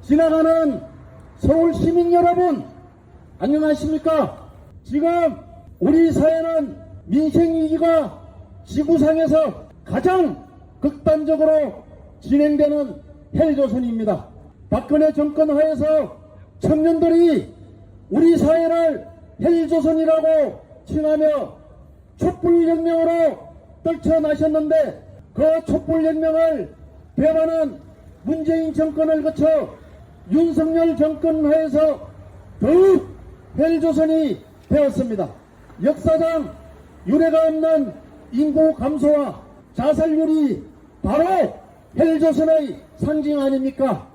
지나가는 서울 시민 여러분, 안녕하십니까? 지금 우리 사회는 민생위기가 지구상에서 가장 극단적으로 진행되는 헬조선입니다. 박근혜 정권 하에서 청년들이 우리 사회를 헬조선이라고 칭하며 촛불혁명으로 떨쳐나셨는데, 그 촛불혁명을 배반한 문재인 정권을 거쳐 윤석열 정권 하에서 더욱 헬조선이 되었습니다. 역사상 유례가 없는 인구 감소와 자살률이 바로 헬조선의 상징 아닙니까?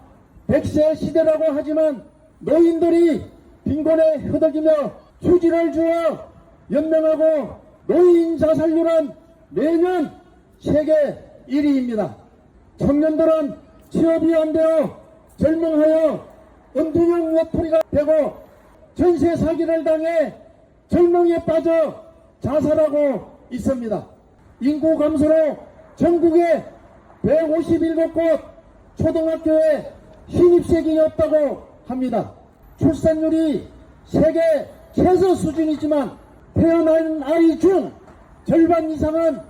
100세 시대라고 하지만 노인들이 빈곤에 허덕이며 휴지를 주어 연명하고 노인 자살률은 매년 세계 1위입니다. 청년들은 취업이 안 되어 절망하여 은둔형 외톨이가 되고 전세 사기를 당해 절망에 빠져 자살하고 있습니다. 인구 감소로 전국에 157곳 초등학교에 신입생이 없다고 합니다. 출산율이 세계 최저 수준이지만 태어난 아이 중 절반 이상은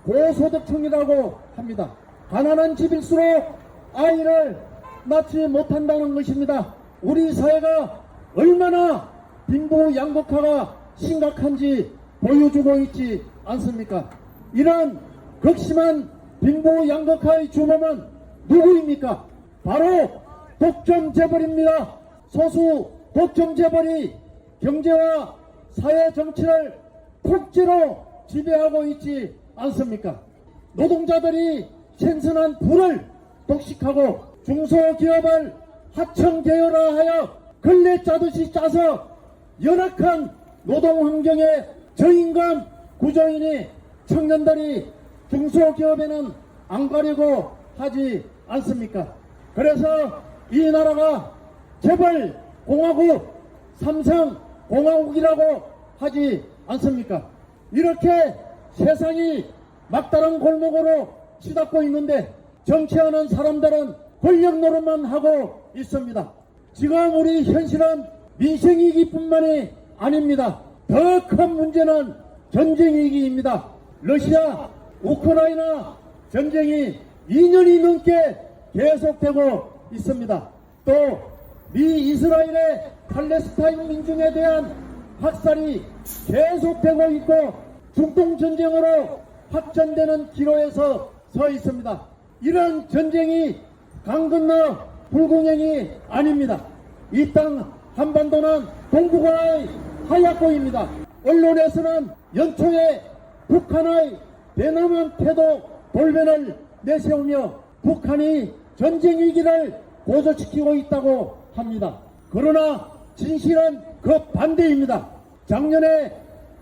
고소득층이라고 합니다. 가난한 집일수록 아이를 낳지 못한다는 것입니다. 우리 사회가 얼마나 빈부 양극화가 심각한지 보여주고 있지 않습니까? 이런 극심한 빈부 양극화의 주범은 누구입니까? 바로 독점재벌입니다. 소수 독점재벌이 경제와 사회 정치를 폭지로 지배하고 있지 않습니까? 노동자들이 생선한 부를 독식하고 중소기업을 하청계열화하여 걸레 짜듯이 짜서 열악한 노동환경의 저임금 구조이니 청년들이 중소기업에는 안 가려고 하지 않습니까? 그래서 이 나라가 재벌공화국, 삼성공화국이라고 하지 않습니까? 이렇게 세상이 막다른 골목으로 치닫고 있는데 정치하는 사람들은 권력 노릇만 하고 있습니다. 지금 우리 현실은 민생위기뿐만이 아닙니다. 더 큰 문제는 전쟁위기입니다. 러시아, 우크라이나 전쟁이 2년이 넘게 계속되고 있습니다. 또 미 이스라엘의 팔레스타인 민중에 대한 학살이 계속되고 있고 중동전쟁으로 확전되는 기로에서 서 있습니다. 이런 전쟁이 강 건너 불공행이 아닙니다. 이 땅 한반도는 동북아의 하얗고입니다. 언론에서는 연초에 북한의 대남한 태도 돌변을 내세우며 북한이 전쟁 위기를 고조시키고 있다고 합니다. 그러나 진실은 그 반대입니다. 작년에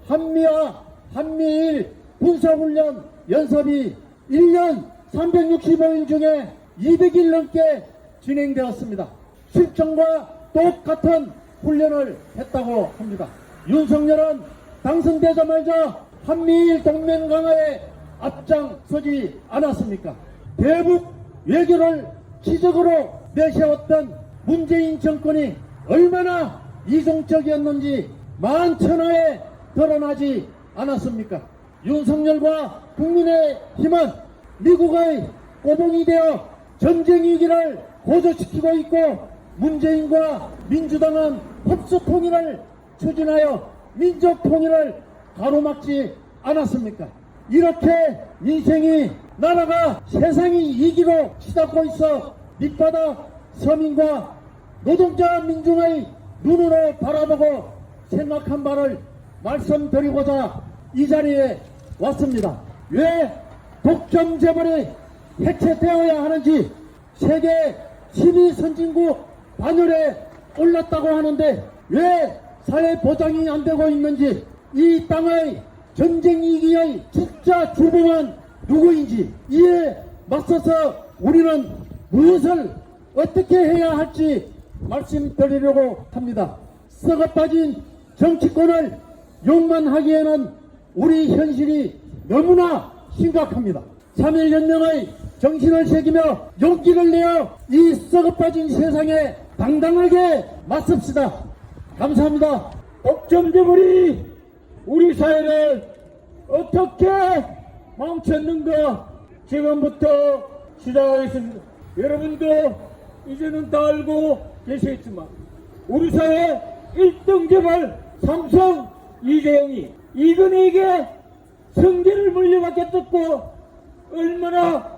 한미와 한미일 군사훈련 연습이 1년 365일 중에 200일 넘게 진행되었습니다. 실정과 똑같은 훈련을 했다고 합니다. 윤석열은 당선되자마자 한미일 동맹 강화에 앞장서지 않았습니까? 대북 외교를 기적으로 내세웠던 문재인 정권이 얼마나 이성적이었는지 만천하에 드러나지 않았습니까? 윤석열과 국민의힘은 미국의 꼬봉이 되어 전쟁 위기를 고조시키고 있고 문재인과 민주당은 흡수 통일을 추진하여 민족 통일을 가로막지 않았습니까? 이렇게 민생이 나라가 세상이 위기로 치닫고 있어 밑바닥 서민과 노동자 민중의 눈으로 바라보고 생각한 바를 말씀드리고자 이 자리에 왔습니다. 왜 독점 재벌이 해체되어야 하는지 세계 12 선진국 반열에 올랐다고 하는데 왜 사회 보장이 안 되고 있는지, 이 땅의 전쟁 위기의 진짜 주범은 누구인지, 이에 맞서서 우리는 무엇을 어떻게 해야 할지 말씀드리려고 합니다. 썩어빠진 정치권을 욕만 하기에는 우리 현실이 너무나 심각합니다. 3.1연명의 정신을 새기며 용기를 내어 이 썩어빠진 세상에 당당하게 맞섭시다. 감사합니다. 독점재벌이 우리 사회를 어떻게 망쳤는가 지금부터 시작하겠습니다. 여러분도 이제는 다 알고 계시겠지만 우리 사회 1등 재벌 삼성 이재용이 이근희에게 승계를 물려받겠다고 얼마나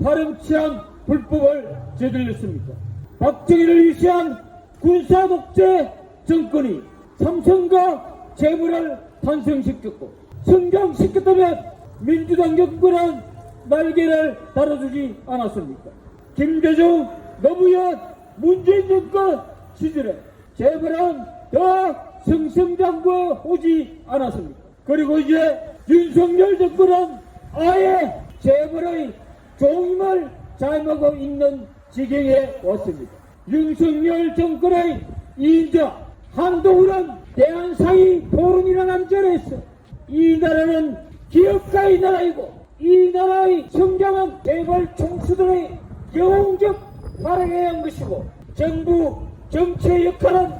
파렴치한 불법을 저질렀습니까? 박정희를 위시한 군사독재 정권이 삼성과 재벌을 탄생시켰고 성장시켰다면 민주당 정권은 날개를 달아주지 않았습니까? 김대중, 노무현, 문재인 정권 시절에 재벌은 더 승승장구해 오지 않았습니까? 그리고 이제 윤석열 정권은 아예 재벌의 종임을 잘먹고 있는 지경에 왔습니다. 윤석열 정권의 2인자 한동훈은 대한사회 포럼이라는 자리에서 이 나라는 기업가의 나라이고 이 나라의 성장은 재벌 총수들의 영웅적 활약해야 한 것이고 정부 정치의 역할은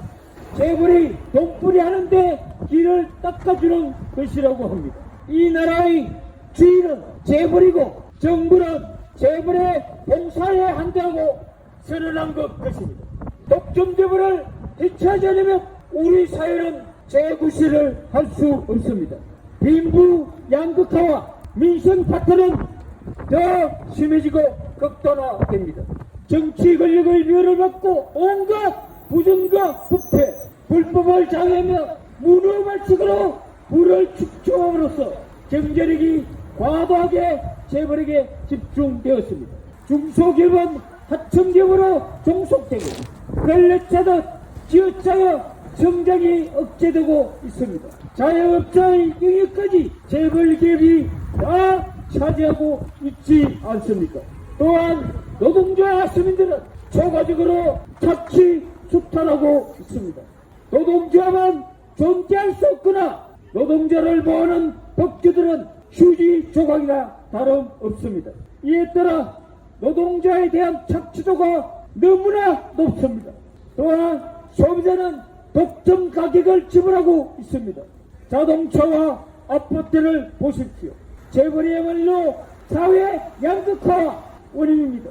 재벌이 돈벌이 하는데 길을 닦아주는 것이라고 합니다. 이 나라의 주인은 재벌이고 정부는 재벌에 봉사해야 한다고 선언한 것입니다. 독점 재벌을 해체하려면 우리 사회는 재구실을 할 수 없습니다. 빈부 양극화와 민생 파탄은 더 심해지고 극단화됩니다. 정치 권력을 멸어받고 온갖 부정과 부패, 불법을 장애하며 문어발식으로 불을 축소함으로써 경제력이 과도하게 재벌에게 집중되었습니다. 중소기업은 하청기업으로 종속되고 걸레차듯 지어짜여 성장이 억제되고 있습니다. 자영업자의 영역까지 재벌기업이 다 차지하고 있지 않습니까? 또한 노동자 시민들은 초과적으로 착취 수탈하고 있습니다. 노동자만 존재할 수 없거나 노동자를 보호하는 법규들은 휴지 조각이나 다름없습니다. 이에 따라 노동자에 대한 착취도가 너무나 높습니다. 또한 소비자는 독점 가격을 지불하고 있습니다. 자동차와 아파트를 보십시오. 재벌이야말로 사회 양극화 원인입니다.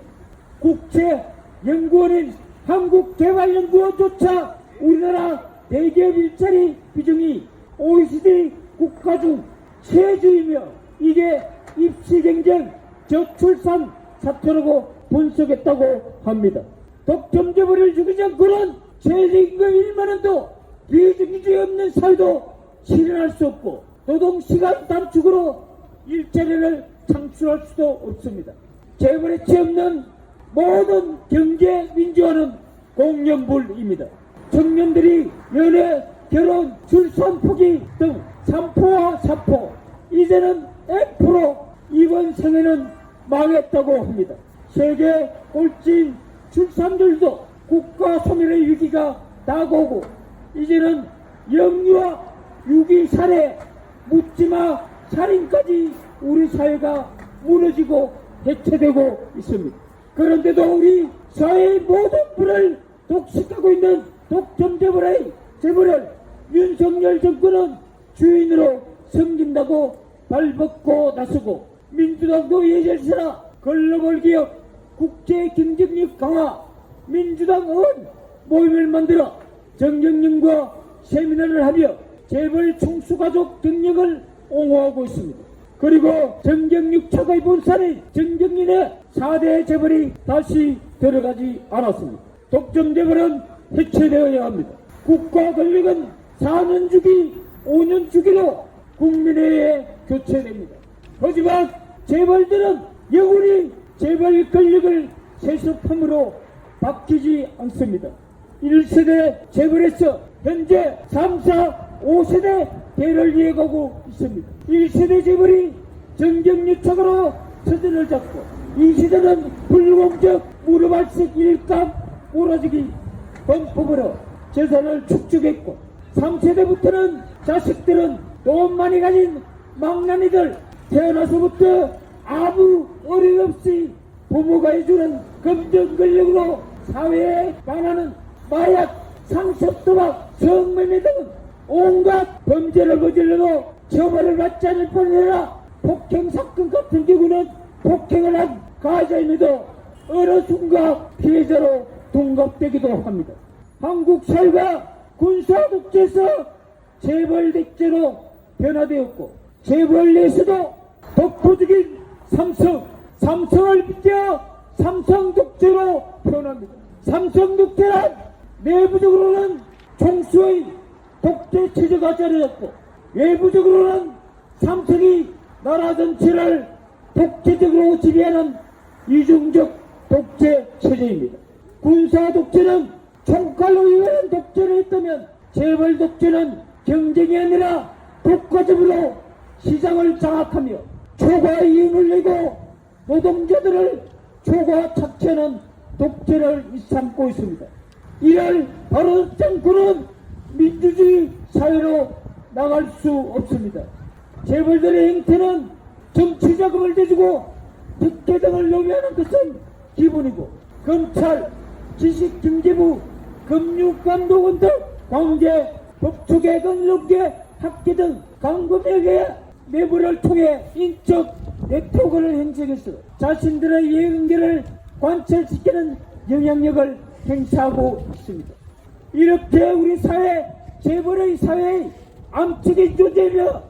국제연구원인 한국개발연구원조차 우리나라 대기업 일자리 비중이 OECD 국가 중 최저이며 이게 입시경쟁 저출산 사태라고 분석했다고 합니다. 독점재벌을 죽이지 않고는 최저임금 1만원도 비정규직 없는 사회도 실현할 수 없고 노동시간 단축으로 일자리를 창출할 수도 없습니다. 재벌에 채 없는 모든 경제 민주화는 공연불입니다. 청년들이 연애, 결혼, 출산 포기 등 3포와 4포 이제는 F로 이번 생애는 망했다고 합니다. 세계 꼴찌인 출산율도 국가 소멸의 위기가 다가오고 이제는 영유아 유기 살해 묻지마 살인까지 우리 사회가 무너지고 해체되고 있습니다. 그런데도 우리 사회의 모든 불을 독식하고 있는 독점재벌의 재벌을 윤석열 정권은 주인으로 섬긴다고 발벗고 나서고 민주당도 예전처럼 글로벌 기업 국제 경쟁력 강화 민주당은 모임을 만들어 정경련과 세미나를 하며 재벌 총수가족 경력을 옹호하고 있습니다. 그리고 정경육차의 본사인 정경련의 4대 재벌이 다시 들어가지 않았습니다. 독점 재벌은 해체되어야 합니다. 국가 권력은 4년 주기, 5년 주기로 국민회의에 교체됩니다. 하지만 재벌들은 영원히 재벌 권력을 세습함으로 바뀌지 않습니다. 1세대 재벌에서 현재 3, 4, 5세대 대를 이어가고 있습니다. 1세대 재벌이 정경유착으로 서전을 잡고 2세대는 불공적 무릎알식 일감 몰아주기 범법으로 재산을 축적했고 3세대부터는 자식들은 돈 많이 가진 망나니들 태어나서부터 아무 어려움 없이 부모가 해주는 금전 권력으로 사회에 반하는 마약, 상습도박, 성매매 등 온갖 범죄를 저질러도 처벌을 받지 않을 뿐 아니라 폭행 사건 같은 경우는 폭행을 한 가해자임에도 어느 순간 피해자로 동갑되기도 합니다. 한국 사회가 군사 독재에서 재벌 독재로 변화되었고 재벌 내에서도 독보적인 삼성을 빗대어 삼성 독재로 변합니다. 삼성 독재란 내부적으로는 총수의 독재 체제가 자리했고 외부적으로는 삼성이 나라 전체를 독재적으로 지배하는 이중적 독재 체제입니다. 군사 독재는 총칼로 이용하는 독재를 했다면 재벌 독재는 경쟁이 아니라 독과점으로 시장을 장악하며 초과 이윤을 내고 노동자들을 초과 착취하는 독재를 일삼고 있습니다. 이를 바로 정권은 민주주의 사회로 나갈 수 없습니다. 재벌들의 행태는 정치 자금을 대주고 특혜 등을 요구하는 것은 기본이고 검찰, 지식경제부, 금융감독원 등 관계, 법조계, 언론계, 학계 등 강금에게 내부를 통해 인적 네트워크를 형성해서 자신들의 이해관계를 관철시키는 영향력을 행사하고 있습니다. 이렇게 우리 사회, 재벌의 사회의 암흑의 존재며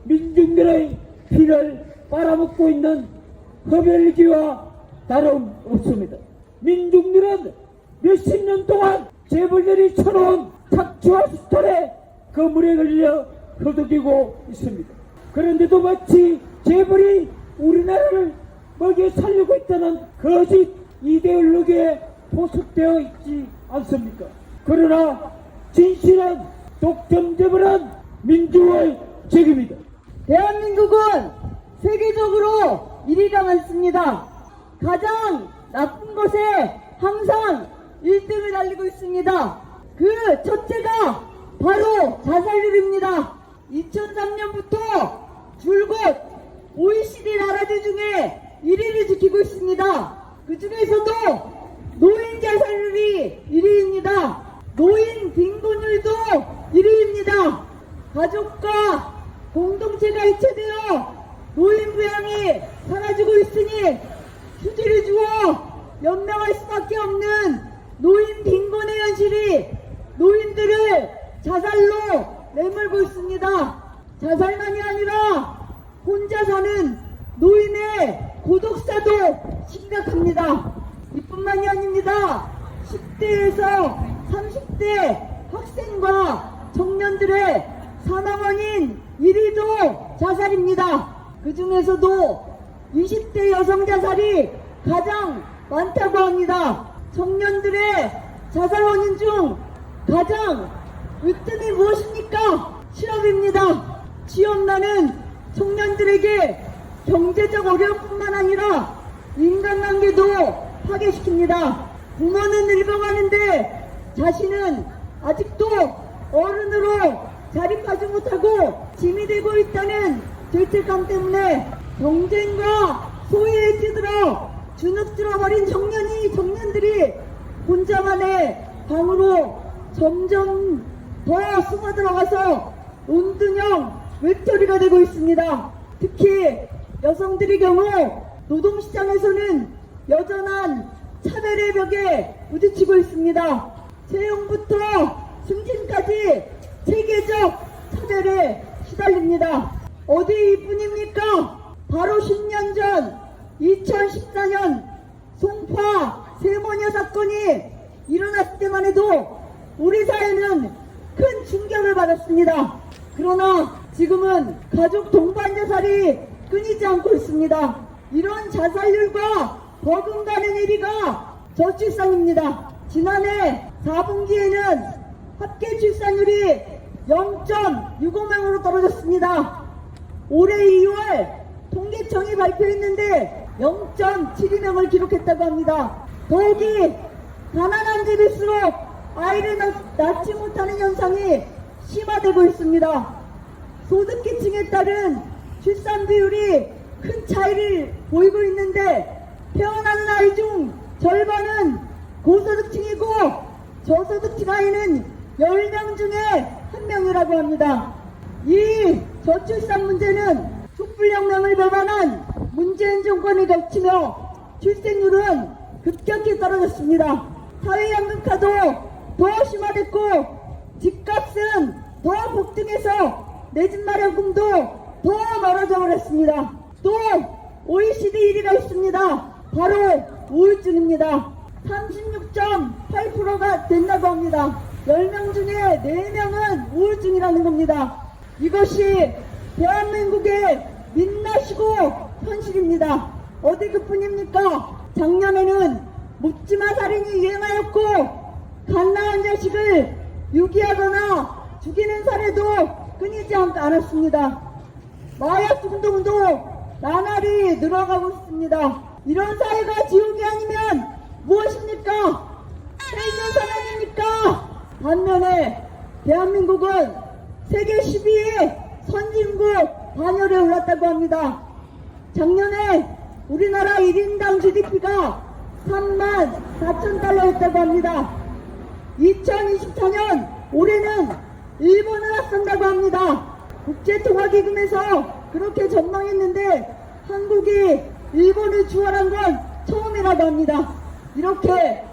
민중들의 피를 빨아먹고 있는 흡혈귀와 다름없습니다. 민중들은 몇십 년 동안 재벌들이 쳐놓은 착취와 수탈에 거물에 걸려 허덕이고 있습니다. 그런데도 마치 재벌이 우리나라를 먹여 살리고 있다는 거짓 이데올로기에 포섭되어 있지 않습니까? 그러나 진실은 독점재벌은 민주의 책임이다. 대한민국은 세계적으로 1위가 많습니다. 가장 나쁜 것에 항상 1등을 달리고 있습니다. 그 첫째가 바로 자살률입니다. 2003년부터 줄곧 OECD 나라들 중에 1위를 지키고 있습니다. 그 중에서도 노인 자살률이 1위입니다. 노인 빈곤율도 1위입니다. 가족과 공동체가 해체되어 노인 부양이 사라지고 있으니 휴지를 주어 연명할 수밖에 없는 노인 빈곤의 현실이 노인들을 자살로 내몰고 있습니다. 자살만이 아니라 혼자 사는 노인의 고독사도 심각합니다. 이뿐만이 아닙니다. 10대에서 30대 학생과 청년들의 사망원인 1위도 자살입니다. 그 중에서도 20대 여성 자살이 가장 많다고 합니다. 청년들의 자살 원인 중 가장 으뜸이 무엇입니까? 취업입니다. 취업난은 청년들에게 경제적 어려움뿐만 아니라 인간관계도 파괴시킵니다. 부모는 늙어가는데 자신은 아직도 어른으로 자립하지 못하고 짐이 되고 있다는 죄책감 때문에 경쟁과 소외에 찌들어 주눅들어버린 청년들이 혼자만의 방으로 점점 더 숨어 들어가서 온두형 외톨이가 되고 있습니다. 특히 여성들의 경우 노동시장에서는 여전한 차별의 벽에 부딪히고 있습니다. 채용부터 승진까지 체계적 차별에 시달립니다. 어디 이뿐입니까? 바로 10년 전 2014년 송파 세모녀 사건이 일어났을 때만 해도 우리 사회는 큰 충격을 받았습니다. 그러나 지금은 가족 동반 자살이 끊이지 않고 있습니다. 이런 자살률과 버금가는 1위가 저출산입니다. 지난해 4분기에는 합계 출산율이 0.65명으로 떨어졌습니다. 올해 2월 통계청이 발표했는데 0.72명을 기록했다고 합니다. 더욱이 가난한 집일수록 아이를 낳지 못하는 현상이 심화되고 있습니다. 소득계층에 따른 출산 비율이 큰 차이를 보이고 있는데 태어나는 아이 중 절반은 고소득층이고 저소득층 아이는 10명 중에 1명이라고 합니다. 이 저출산 문제는 촛불혁명을 배반한 문재인 정권이 겹치며 출생률은 급격히 떨어졌습니다. 사회 양극화도 더 심화됐고 집값은 더 폭등해서 내 집 마련 꿈도 더 멀어져 버렸습니다. 또 OECD 1위가 있습니다. 바로 우울증입니다. 36.8%가 된다고 합니다. 10명 중에 4명은 우울증이라는 겁니다. 이것이 대한민국의 민낯이고 현실입니다. 어디 그뿐입니까? 작년에는 묻지마 살인이 유행하였고 갓 낳은 자식을 유기하거나 죽이는 사례도 끊이지 않았습니다. 마약 중독도 나날이 늘어가고 있습니다. 이런 사회가 지옥이 아니면 무엇입니까? 헬조선 아닙니까? 반면에 대한민국은 세계 12위 선진국 반열에 올랐다고 합니다. 작년에 우리나라 1인당 GDP가 34,000달러였다고 합니다. 2024년 올해는 일본을 앞선다고 합니다. 국제통화기금에서 그렇게 전망했는데 한국이 일본을 추월한 건 처음이라고 합니다. 이렇게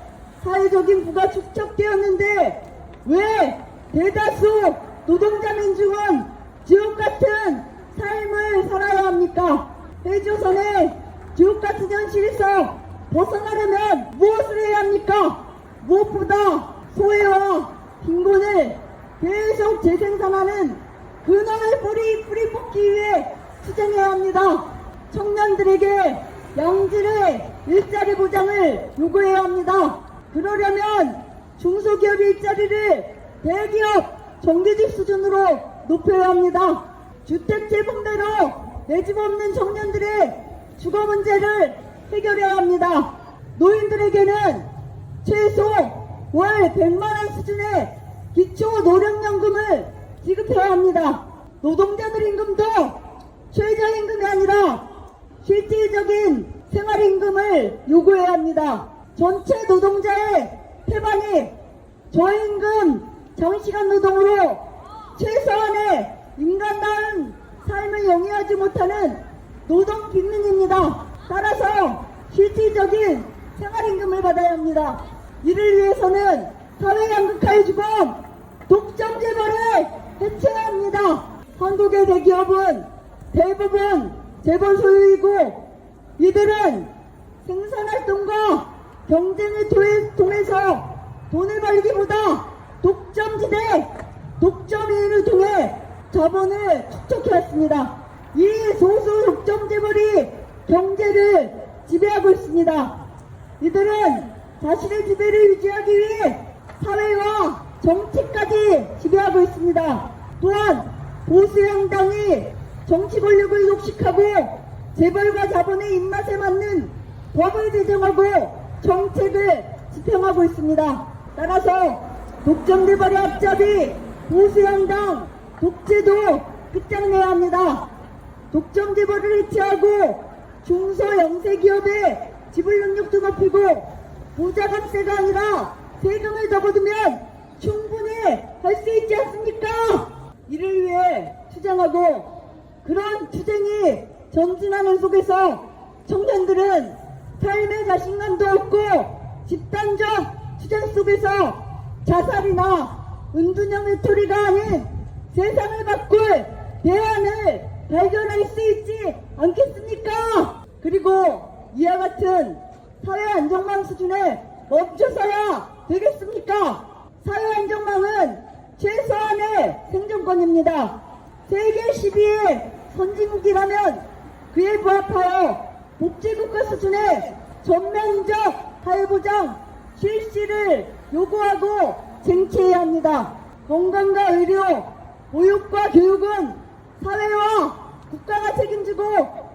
사회적인 부가 축적되었는데 왜 대다수 노동자 민중은 지옥같은 삶을 살아야 합니까? 해조선의 지옥같은 현실에서 벗어나려면 무엇을 해야 합니까? 무엇보다 소외와 빈곤을 계속 재생산하는 근원을 뿌리 뽑기 위해 투쟁해야 합니다. 청년들에게 양질의 일자리 보장을 요구해야 합니다. 그러려면 중소기업 일자리를 대기업 정규직 수준으로 높여야 합니다. 주택 재분배로 내 집 없는 청년들의 주거 문제를 해결해야 합니다. 노인들에게는 최소 월 100만원 수준의 기초 노령연금을 지급해야 합니다. 노동자들 임금도 최저임금이 아니라 실질적인 생활임금을 요구해야 합니다. 전체 노동자의 태반이 저임금 장시간 노동으로 최소한의 인간다운 삶을 영위하지 못하는 노동 빈민입니다. 따라서 실질적인 생활임금을 받아야 합니다. 이를 위해서는 사회 양극화의 주범 독점 재벌을 해체해야 합니다. 한국의 대기업은 대부분 재벌 소유이고 이들은 생산활동과 경쟁을 통해서 돈을 벌기보다 독점지대, 독점이윤을 통해 자본을 축적해왔습니다. 이 소수 독점재벌이 경제를 지배하고 있습니다. 이들은 자신의 지배를 유지하기 위해 사회와 정치까지 지배하고 있습니다. 또한 보수양당이 정치 권력을 욕식하고 재벌과 자본의 입맛에 맞는 법을 제정하고 정책을 집행하고 있습니다. 따라서 독점재벌의 앞잡이 보수양당 독재도 끝장내야 합니다. 독점재벌을 해체하고 중소영세기업의 지불 능력도 높이고 부자급세가 아니라 세금을 더 거두면 충분히 할 수 있지 않습니까? 이를 위해 투쟁하고 그런 투쟁이 전진하는 속에서 청년들은 삶의 자신감도 얻고 집단적 투쟁 속에서 자살이나 은둔형 외톨이가 아닌 세상을 바꿀 대안을 발견할 수 있지 않겠습니까? 그리고 이와 같은 사회 안정망 수준에 멈춰서야 되겠습니까? 사회 안정망은 최소한의 생존권입니다. 세계 12위 선진국이라면 그에 부합하여 복지국가 수준의 전면적 사회보장 실시를 요구하고 쟁취해야 합니다. 건강과 의료, 보육과 교육은 사회와 국가가 책임지고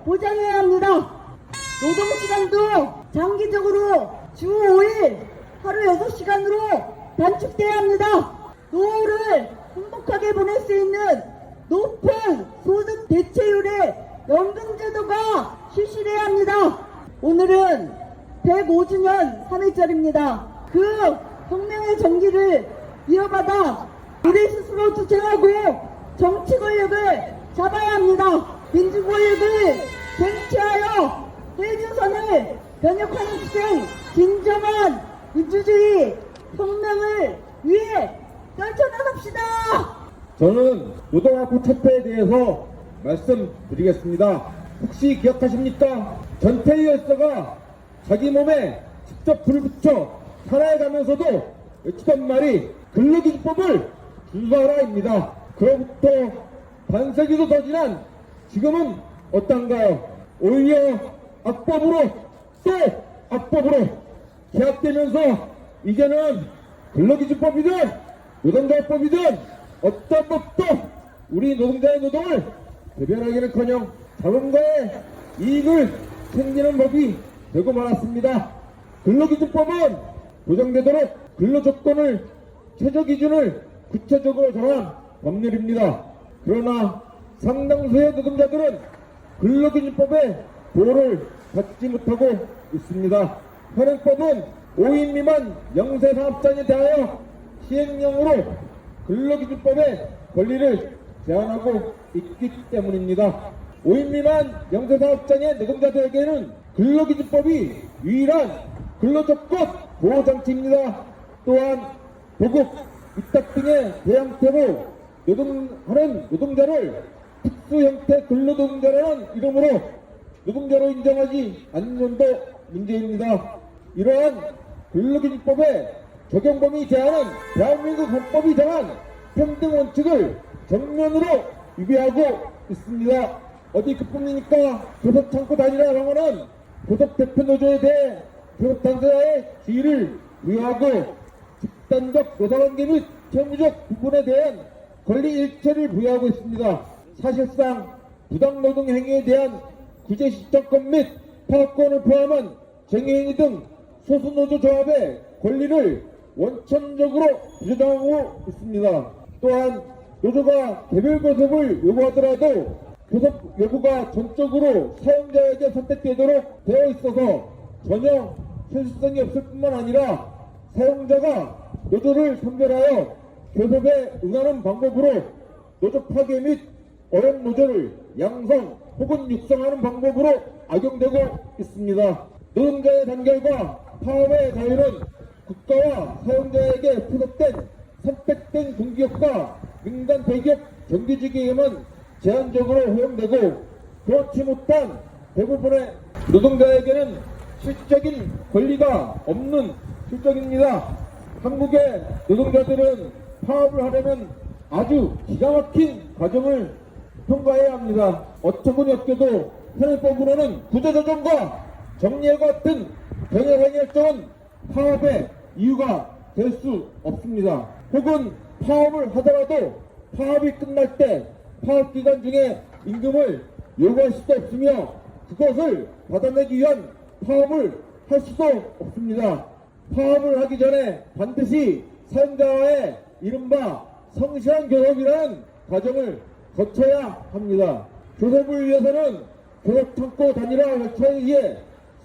보장해야 합니다. 노동시간도 장기적으로 주 5일 하루 6시간으로 단축돼야 합니다. 노후를 행복하게 보낼 수 있는 높은 소득 대체율의 연금제도가 실시돼야 합니다. 오늘은 105주년 3일절입니다. 그 혁명의 정기를 이어받아 우리 스스로 주체하고 정치 권력을 잡아야 합니다. 민주 권력을 쟁취하여 해준선을 변혁하는 투쟁, 진정한 민주주의 혁명을 위해 떨쳐나갑시다. 저는 노동학부 철폐에 대해서 말씀드리겠습니다. 혹시 기억하십니까? 전태일 열사가 자기 몸에 직접 불을 붙여 산하에 가면서도 외치던 말이 근로기준법을 준수하라입니다. 그로부터 반세기도 더 지난 지금은 어떤가요? 오히려 악법으로 또 악법으로 계약되면서 이제는 근로기준법이든 노동자법이든 어떤 법도 우리 노동자의 노동을 대변하기는커녕 자본가의 이익을 챙기는 법이 되고 말았습니다. 근로기준법은 보장되도록 근로조건을 최저기준을 구체적으로 정한 법률입니다. 그러나 상당수의 노동자들은 근로기준법의 보호를 받지 못하고 있습니다. 현행법은 5인 미만 영세 사업장에 대하여 시행령으로 근로기준법의 권리를 제한하고 있기 때문입니다. 5인 미만 영세 사업장의 노동자들에게는 근로기준법이 유일한 근로조건 보호장치입니다. 또한 보급, 위탁 등의 대형태로 노동하는 노동자를 특수형태 근로노동자라는 이름으로 노동자로 인정하지 않는 점도 문제입니다. 이러한 근로기준법의 적용 범위 제한은 대한민국 헌법이 정한 평등 원칙을 정면으로 위배하고 있습니다. 어디 그뿐입니까? 교섭창고 단일화 방안은 교섭대표 노조에 대해 교섭단체의 지위를 부여하고 집단적 노사관계 및 채무적 부분에 대한 권리 일체를 부여하고 있습니다. 사실상 부당노동 행위에 대한 구제 시청권 및 파업권을 포함한 쟁의행위 등 소수노조 조합의 권리를 원천적으로 부정하고 있습니다. 또한 노조가 개별 교섭을 요구하더라도 교섭 요구가 전적으로 사용자에게 선택되도록 되어 있어서 전혀 현실성이 없을 뿐만 아니라 사용자가 노조를 선별하여 교섭에 응하는 방법으로 노조 파괴 및 어용 노조를 양성 혹은 육성하는 방법으로 악용되고 있습니다. 노동자의 단결과 파업의 자유는 국가와 사용자에게 포섭된 선택된 공기업과 민간 대기업 정규직에게만 제한적으로 허용되고 그렇지 못한 대부분의 노동자에게는 실질적인 권리가 없는 실정입니다. 한국의 노동자들은 파업을 하려면 아주 기가 막힌 과정을 통과해야 합니다. 어처구니 없게도 현행법으로는 구제조정과 정리와 같은 병행행위 결정은 파업의 이유가 될 수 없습니다. 혹은 파업을 하더라도 파업이 끝날 때 파업 기간 중에 임금을 요구할 수도 없으며 그것을 받아내기 위한 파업을 할 수도 없습니다. 파업을 하기 전에 반드시 사용자와의 이른바 성실한 교섭이라는 과정을 거쳐야 합니다. 교섭을 위해서는 교섭창고 단일화 절차에 의해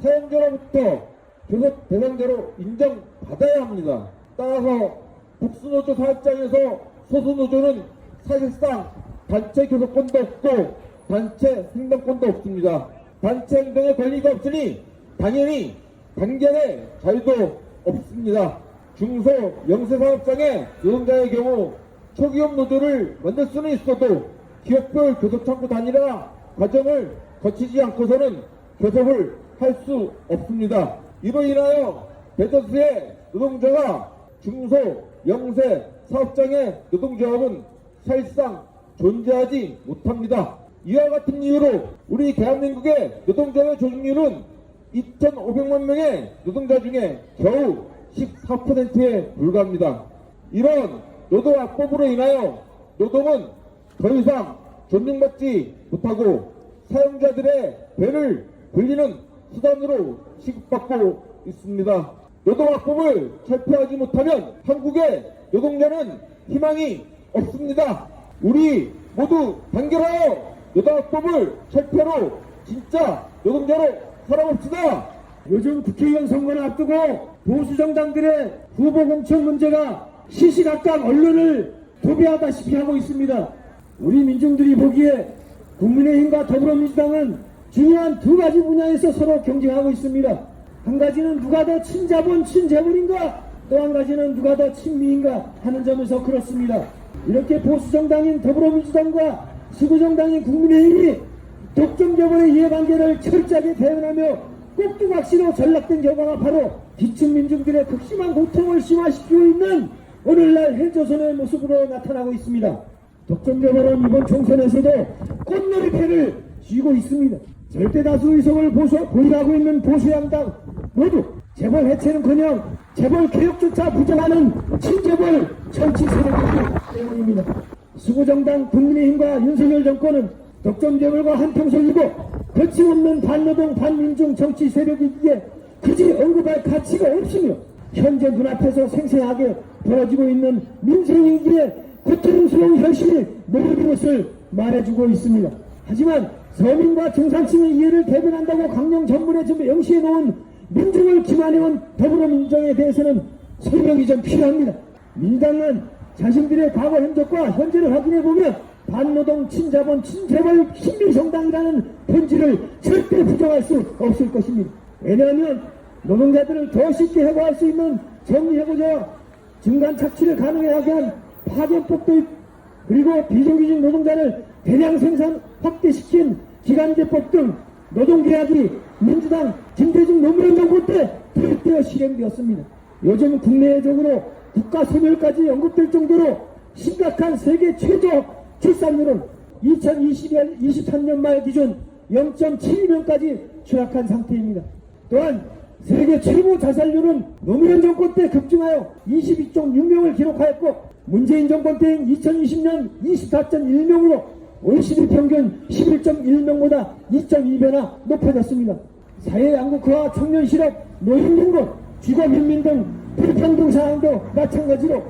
사용자로부터 교섭 대상자로 인정받아야 합니다. 따라서 복수노조 사업장에서 소수노조는 사실상 단체 교섭권도 없고 단체 행동권도 없습니다. 단체 행동의 권리가 없으니 당연히 단결의 자유도 없습니다. 중소 영세사업장의 노동자의 경우 초기업 노조를 만들 수는 있어도 기업별 교섭창구 단일화 과정을 거치지 않고서는 교섭을 할 수 없습니다. 이로 인하여 대다수의 노동자가 중소 영세 사업장의 노동조합은 사실상 존재하지 못합니다. 이와 같은 이유로 우리 대한민국의 노동자의 조직률은 2,500만 명의 노동자 중에 겨우 14%에 불과합니다. 이런 노동악법으로 인하여 노동은 더 이상 존중받지 못하고 사용자들의 배를 불리는 수단으로 취급받고 있습니다. 노동악법을 철폐하지 못하면 한국의 노동자는 희망이 없습니다. 우리 모두 단결하여 노동악법을 철폐로 진짜 노동자로 살아봅시다. 요즘 국회의원 선거를 앞두고 보수 정당들의 후보 공천 문제가 시시각각 언론을 도배하다시피 하고 있습니다. 우리 민중들이 보기에 국민의힘과 더불어민주당은 중요한 두 가지 분야에서 서로 경쟁하고 있습니다. 한 가지는 누가 더 친자본 친재벌인가, 또 한 가지는 누가 더 친미인가 하는 점에서 그렇습니다. 이렇게 보수 정당인 더불어민주당과 지구 정당인 국민의힘이 독점재벌의 이해관계를 철저하게 대응하며 꼭두각시로 전락된 결과가 바로 기층민중들의 극심한 고통을 심화시키고 있는 오늘날 헬조선의 모습으로 나타나고 있습니다. 독점재벌은 이번 총선에서도 꽃놀이패를 쥐고 있습니다. 절대다수 의석을 보유하고 있는 보수양당 모두 재벌 해체는커녕 재벌 개혁조차 부정하는 친재벌 정치 세력이기 때문입니다. 수구정당 국민의힘과 윤석열 정권은 독점재벌과 한평생이고 거침없는 반노동 반민중 정치 세력이기에 굳이 언급할 가치가 없으며 현재 눈앞에서 생생하게 벌어지고 있는 민생위기에 고통스러운 현실이 모든 것을 말해주고 있습니다. 하지만 서민과 중산층의 이해를 대변한다고 강령 전문에 좀 명시해놓은 민중을 기만해온 더불어민주당에 대해서는 설명이 좀 필요합니다. 민주당은 자신들의 과거 행적과 현재를 확인해보면 반노동, 친자본, 친재벌, 신민정당이라는 본질을 절대 부정할 수 없을 것입니다. 왜냐하면 노동자들을 더 쉽게 해고할 수 있는 정리해고자 중간 착취를 가능하게 한 파견법도 그리고 비정규직 노동자를 대량 생산 확대시킨 기간제법 등 노동계약이 민주당 김대중 노무현 정부 때 도입되어 실행되었습니다. 요즘 국내적으로 국가소멸까지 언급될 정도로 심각한 세계 최저 출산율은 2023년 말 기준 0.72명까지 추락한 상태입니다. 또한 세계 최고 자살률은 노무현 정권 때 급증하여 22.6명을 기록하였고 문재인 정권 때인 2020년 24.1명으로 OECD 평균 11.1명보다 2.2배나 높아졌습니다. 사회 양극화와 청년 실업, 노인 빈곤, 주거 민민 등 불평등 상황도 마찬가지로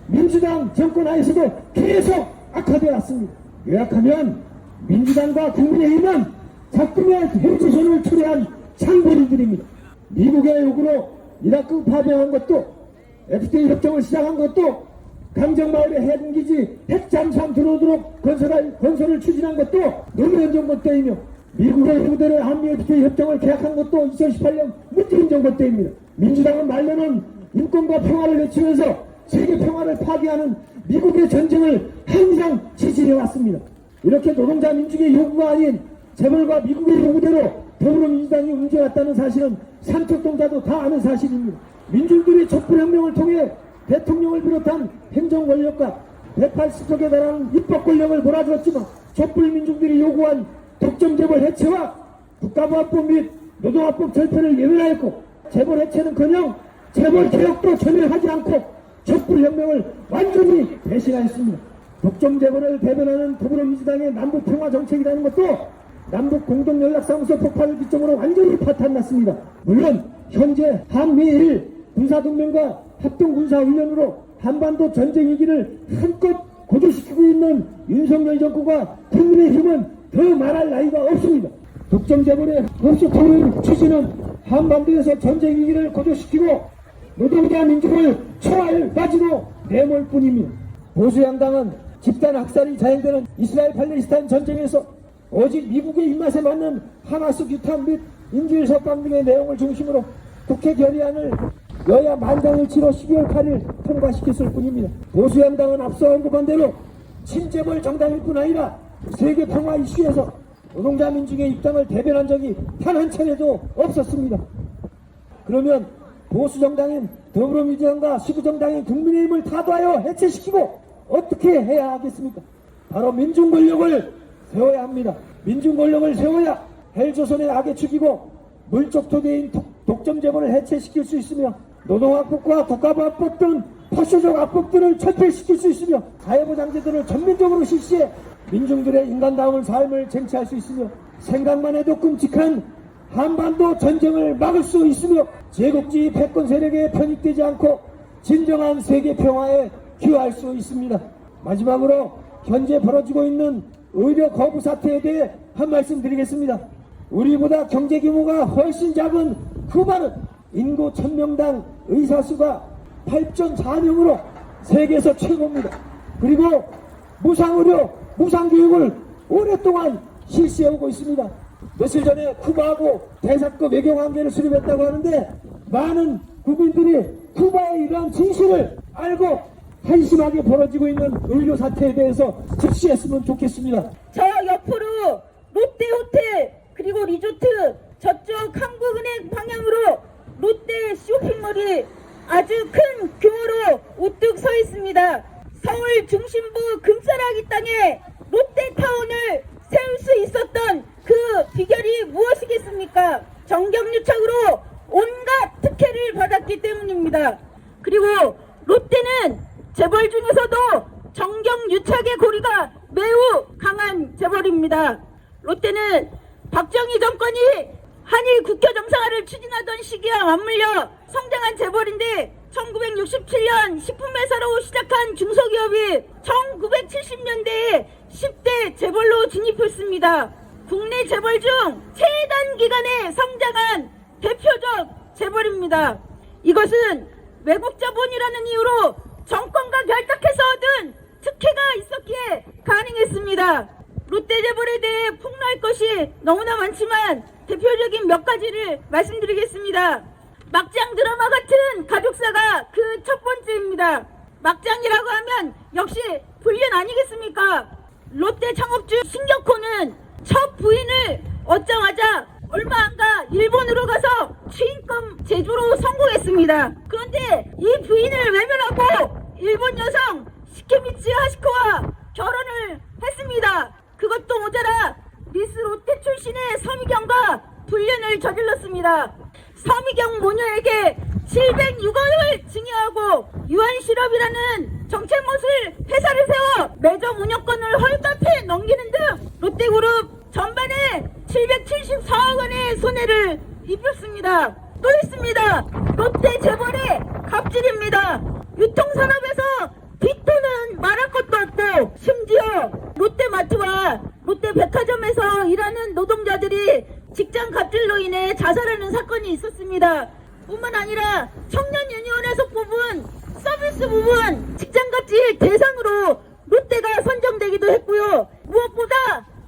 민주당 정권 하에서도 계속 악화되어 왔습니다. 요약하면 민주당과 국민의힘은 자꾸만 헬조선을 초래한 창궐이들입니다. 미국의 요구로 이라크 파병한 것도 FTA 협정을 시작한 것도 강정마을의 해군기지 핵잠수함 들어오도록 건설을 추진한 것도 노무현 정권 때이며 미국의 요구대로 한미 FTA 협정을 계약한 것도 2018년 문재인 정권 때입니다. 민주당은 말로는 인권과 평화를 외치면서 세계 평화를 파괴하는 미국의 전쟁을 항상 지지해왔습니다. 이렇게 노동자 민중의 요구가 아닌 재벌과 미국의 요구대로 더불어민주당이 움직여왔다는 사실은 삼척동자도 다 아는 사실입니다. 민중들이 촛불혁명을 통해 대통령을 비롯한 행정권력과 180석에 달하는 입법권력을 몰아주었지만 촛불민중들이 요구한 독점재벌 해체와 국가보안법 및 노동화법 절편을 예외하였고 재벌 해체는커녕 재벌 개혁도 전혀 않고 촛불혁명을 완전히 배신하였습니다. 독점재벌을 대변하는 더불어민주당의 남북평화정책이라는 것도 남북공동연락사무소 폭파를 기점으로 완전히 파탄났습니다. 물론 현재 한미일 군사동맹과 합동군사훈련으로 한반도 전쟁 위기를 한껏 고조시키고 있는 윤석열 정부가 국민의힘은 더 말할 나위가 없습니다. 독점재벌의 법수통일 추진은 한반도에서 전쟁 위기를 고조시키고 노동자 민중을 총알 바지로 내몰 뿐입니다. 보수양당은 집단 학살이 자행되는 이스라엘 팔레스타인 전쟁에서 오직 미국의 입맛에 맞는 하마스 규탄 및 인질 석방 등의 내용을 중심으로 국회 결의안을 여야 만장일치로 12월 8일 통과시켰을 뿐입니다. 보수양당은 앞서 언급한 대로 친재벌 정당일 뿐 아니라 세계 평화 이슈에서 노동자 민중의 입장을 대변한 적이 단 한 차례도 없었습니다. 그러면 보수정당인 더불어민주당과 시구정당인 국민의힘을 타도하여 해체시키고 어떻게 해야 하겠습니까? 바로 민중권력을 세워야 합니다. 민중권력을 세워야 헬조선의 악에 죽이고 물적 토대인 독점재벌을 해체시킬 수 있으며 노동학법과 국가보안법 등 파쇼적 악법들을 철폐시킬 수 있으며 사회보장제도를 전면적으로 실시해 민중들의 인간다운 삶을 쟁취할 수 있으며 생각만 해도 끔찍한 한반도 전쟁을 막을 수 있으며 제국주의 패권 세력에 편입되지 않고 진정한 세계 평화에 기여할 수 있습니다. 마지막으로 현재 벌어지고 있는 의료 거부 사태에 대해 한 말씀 드리겠습니다. 우리보다 경제 규모가 훨씬 작은 쿠바는 인구 1000명당 의사 수가 8.4명으로 세계에서 최고입니다. 그리고 무상의료, 무상교육을 오랫동안 실시해오고 있습니다. 며칠 전에 쿠바하고 대사급 외교관계를 수립했다고 하는데 많은 국민들이 쿠바의 이러한 진실을 알고 한심하게 벌어지고 있는 의료 사태에 대해서 즉시했으면 좋겠습니다. 저 옆으로 롯데호텔 그리고 리조트 저쪽 한국은행 방향으로 롯데 쇼핑몰이 아주 큰 규모로 우뚝 서 있습니다. 서울 중심부 금싸라기 땅에 롯데타운을 세울 수 있었던 그 비결이 무엇이겠습니까? 정경유착으로 온갖 특혜를 받았기 때문입니다. 그리고 롯데는 재벌 중에서도 정경유착의 고리가 매우 강한 재벌입니다. 롯데는 박정희 정권이 한일 국교 정상화를 추진하던 시기와 맞물려 성장한 재벌인데 1967년 식품회사로 시작한 중소기업이 1970년대에 10대 재벌로 진입했습니다. 국내 재벌 중 최단 기간에 성장한 대표적 재벌입니다. 이것은 외국 자본이라는 이유로 정권과 결탁해서 얻은 특혜가 있었기에 가능했습니다. 롯데 재벌에 대해 폭로할 것이 너무나 많지만 대표적인 몇 가지를 말씀드리겠습니다. 막장 드라마 같은 가족사가 그 첫 번째입니다. 막장이라고 하면 역시 불륜 아니겠습니까? 롯데 창업주 신격호는 첫 부인을 얻자마자 얼마 안 가 일본으로 가서 추인금 제조로 성공했습니다. 그런데 이 부인을 외면하고 일본 여성 시케미치 하시코와 결혼을 했습니다. 그것도 모자라 미스 롯데 출신의 서미경과 불륜을 저질렀습니다. 서미경 모녀에게 706억을 증여하고 유한실업이라는 정체못을 회사를 세워 매점 운영권을 헐값에 넘기는 등 롯데그룹 전반에 774억 원의 손해를 입혔습니다. 또 있습니다. 롯데 재벌의 갑질입니다. 유통산업에서 빚돈은 말할 것도 없고 심지어 롯데마트와 롯데백화점에서 일하는 노동자들이 직장 갑질로 인해 자살하는 사건이 있었습니다. 뿐만 아니라 청년유니온에서 뽑은 서비스 부분 직장 갑질 대상으로 롯데가 선정되기도 했고요. 무엇보다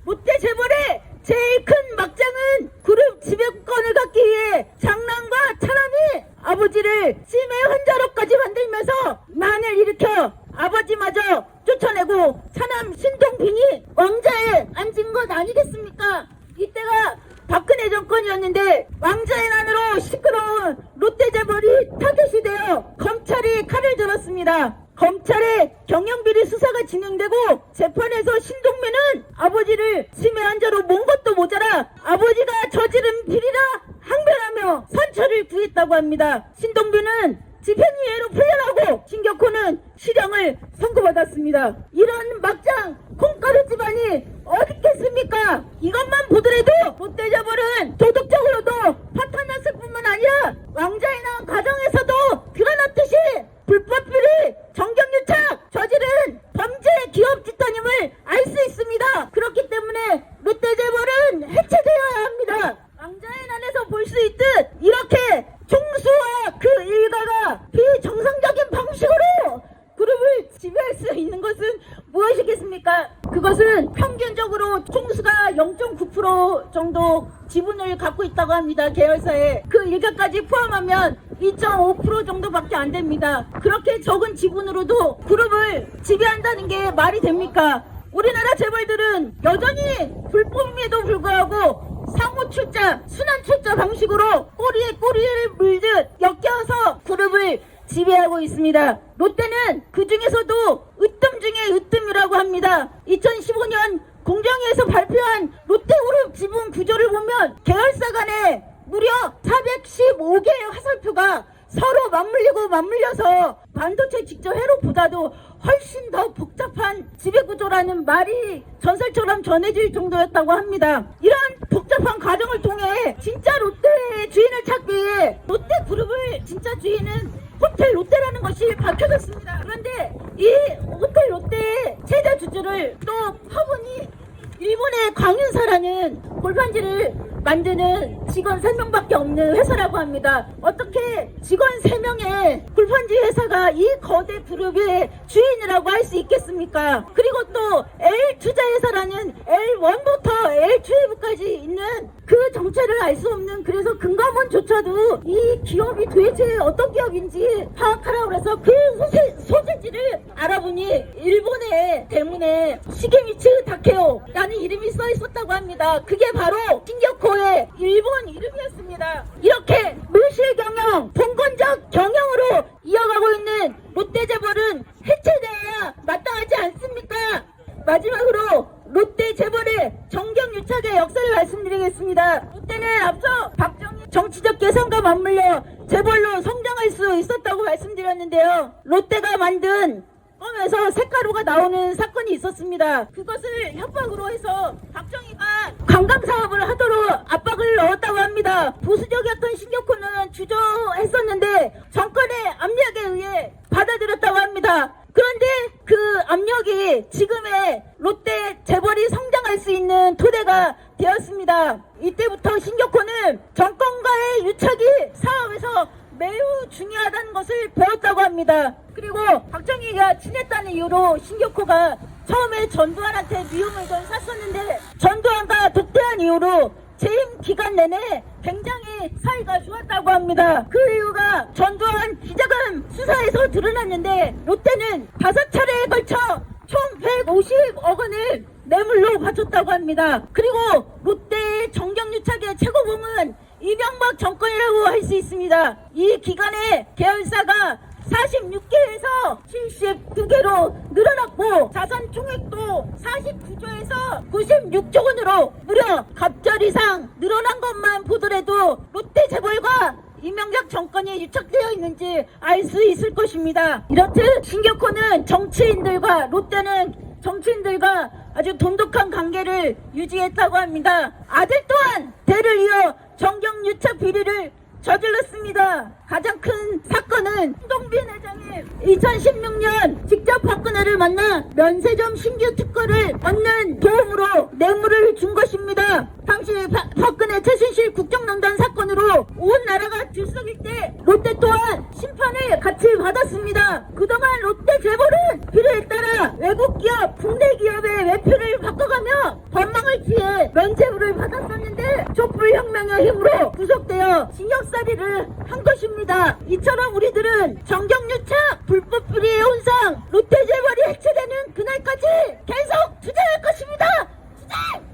롯데 재벌의 제일 큰 막장은 그룹 지배권을 갖기 위해 장남과 차남이 아버지를 치매 환자로까지 만들면서 난을 일으켜 아버지마저 쫓아내고 차남 신동빈이 왕좌에 앉은 것 아니겠습니까? 이때가 박근혜 정권이었는데 왕좌의 난으로 시끄러운 롯데 재벌이 타겟이 되어 검찰이 칼을 들었습니다. 검찰의 경영비리 수사가 진행되고 재판에서 신동민은 아버지를 치매 환자로 몬 것도 모자라 아버지가 저지른 비리라 항변하며 선처를 구했다고 합니다. 신동빈은 집행유예로 풀려나고 신격호는 실형을 선고받았습니다. 이런 막장 콩가루 집안이 어디 있겠습니까? 이것만 보더라도 롯데 재벌은 도덕적으로도 파탄났을 뿐만 아니라 왕좌에 나온 가정에서도 피가 났듯이 불법 비리, 정경유착 저지른 범죄 기업 집단임을 알 수 있습니다. 그렇기 때문에 롯데 재벌은 해체되어야 합니다. 왕좌의 난에서 볼 수 있듯 이렇게 총수와 그 일가가 비정상적인 방식으로 그룹을 지배할 수 있는 것은 무엇이겠습니까? 그것은 평균적으로 총수가 0.9% 정도 지분을 갖고 있다고 합니다. 계열사에. 그 일가까지 포함하면 2.5% 정도밖에 안 됩니다. 그렇게 적은 지분으로도 그룹을 지배한다는 게 말이 됩니까? 우리나라 재벌들은 여전히 불법임에도 불구하고 상호 출자, 순환 출자 방식으로 꼬리에 꼬리를 물듯 엮여서 그룹을 지배하고 있습니다. 롯데는 그 중에서도 으뜸 중에 으뜸이라고 합니다. 2015년 공정위에서 발표한 롯데그룹 지분 구조를 보면 계열사 간에 무려 415개의 화살표가 서로 맞물려서 반도체 직접 회로보다도 훨씬 더 복잡한 지배구조라는 말이 전설처럼 전해질 정도였다고 합니다. 이런 복잡한 과정을 통해 진짜 롯데의 주인을 찾기 위해 롯데그룹을 진짜 주인은 호텔 롯데라는 것이 밝혀졌습니다. 그런데 이 호텔 롯데의 최대 주주를 또 화분이 일본의 광윤사라는 골판지를 만드는 직원 3명밖에 없는 회사라고 합니다. 어떻게 직원 3명의 불펀지 회사가 이 거대 그룹의 주인이라고 할 수 있겠습니까? 그리고 또 L투자회사라는 L1부터 L12부까지 있는 그 정체를 알 수 없는, 그래서 금감원조차도 이 기업이 도대체 어떤 기업인지 파악하라고 해서 그 소재지를 알아보니 일본의 대문에 시게미츠 다케오라는 이름이 써 있었다고 합니다. 그게 바로 신격호의 일본 이름이었습니다. 이렇게 물실경영, 봉건적 경영으로 이어가고 있는 롯데재벌은 해체돼야 마땅하지 않습니까? 마지막으로 롯데재벌의 정경유착의 역사를 말씀드리겠습니다. 롯데는 앞서 박정희 정치적 계산과 맞물려 재벌로 성장할 수 있었다고 말씀드렸는데요. 롯데가 만든 껌에서 색가루가 나오는 사건이 있었습니다. 그것을 협박으로 해서 박정희가 관광사업을 하도록 압박을 넣었다고 합니다. 보수적이었던 신격호는 주저했었는데 정권의 압력에 의해 받아들였다고 합니다. 그런데 그 압력이 지금의 롯데 재벌이 성장할 수 있는 토대가 되었습니다. 이때부터 신격호는 정권과의 유착이 사업에서 매우 중요하다는 것을 배웠다고 합니다. 그리고 박정희가 친했다는 이유로 신격호가 처음에 전두환한테 미움을 좀 샀었는데 전두환과 독대한 이유로 재임 기간 내내 굉장히 사이가 좋았다고 합니다. 그 이유가 전두환 비자금 수사에서 드러났는데 롯데는 5차례에 걸쳐 총 150억 원을 뇌물로 바쳤다고 합니다. 그리고 롯데의 정경유착의 최고봉은 이명박 정권이라고 할 수 있습니다. 이 기간에 계열사가 46개에서 72개로 늘어났고 자산 총액도 49조에서 96조 원으로 무려 갑절 이상 늘어난 것만 보더라도 롯데 재벌과 이명박 정권이 유착되어 있는지 알 수 있을 것입니다. 이렇듯 신격호는 정치인들과 롯데는 정치인들과 아주 돈독한 관계를 유지했다고 합니다. 아들 또한 대를 이어 정경유착 비리를 저질렀습니다. 가장 큰 사건은 홍동빈 회장이 2016년 직접 박근혜를 만나 면세점 신규 특허를 얻는 도움으로 뇌물을 준 것입니다. 당시 박근혜 최순실 국정농단 사건으로 온 나라가 들썩일 때 롯데 또한 심판을 같이 받았습니다. 그동안 롯데 재벌은 필요에 따라 외국 기업, 국내 기업의 외표를 바꿔가며 법망을 피해 면죄부를 받았었는데 촛불혁명의 힘으로 구속되어 징역살이를 한 것입니다. 이처럼 우리들은 정경유착, 불법 비리의 혼상, 롯데재벌이 해체되는 그날까지 계속 투쟁할 것입니다. 투쟁!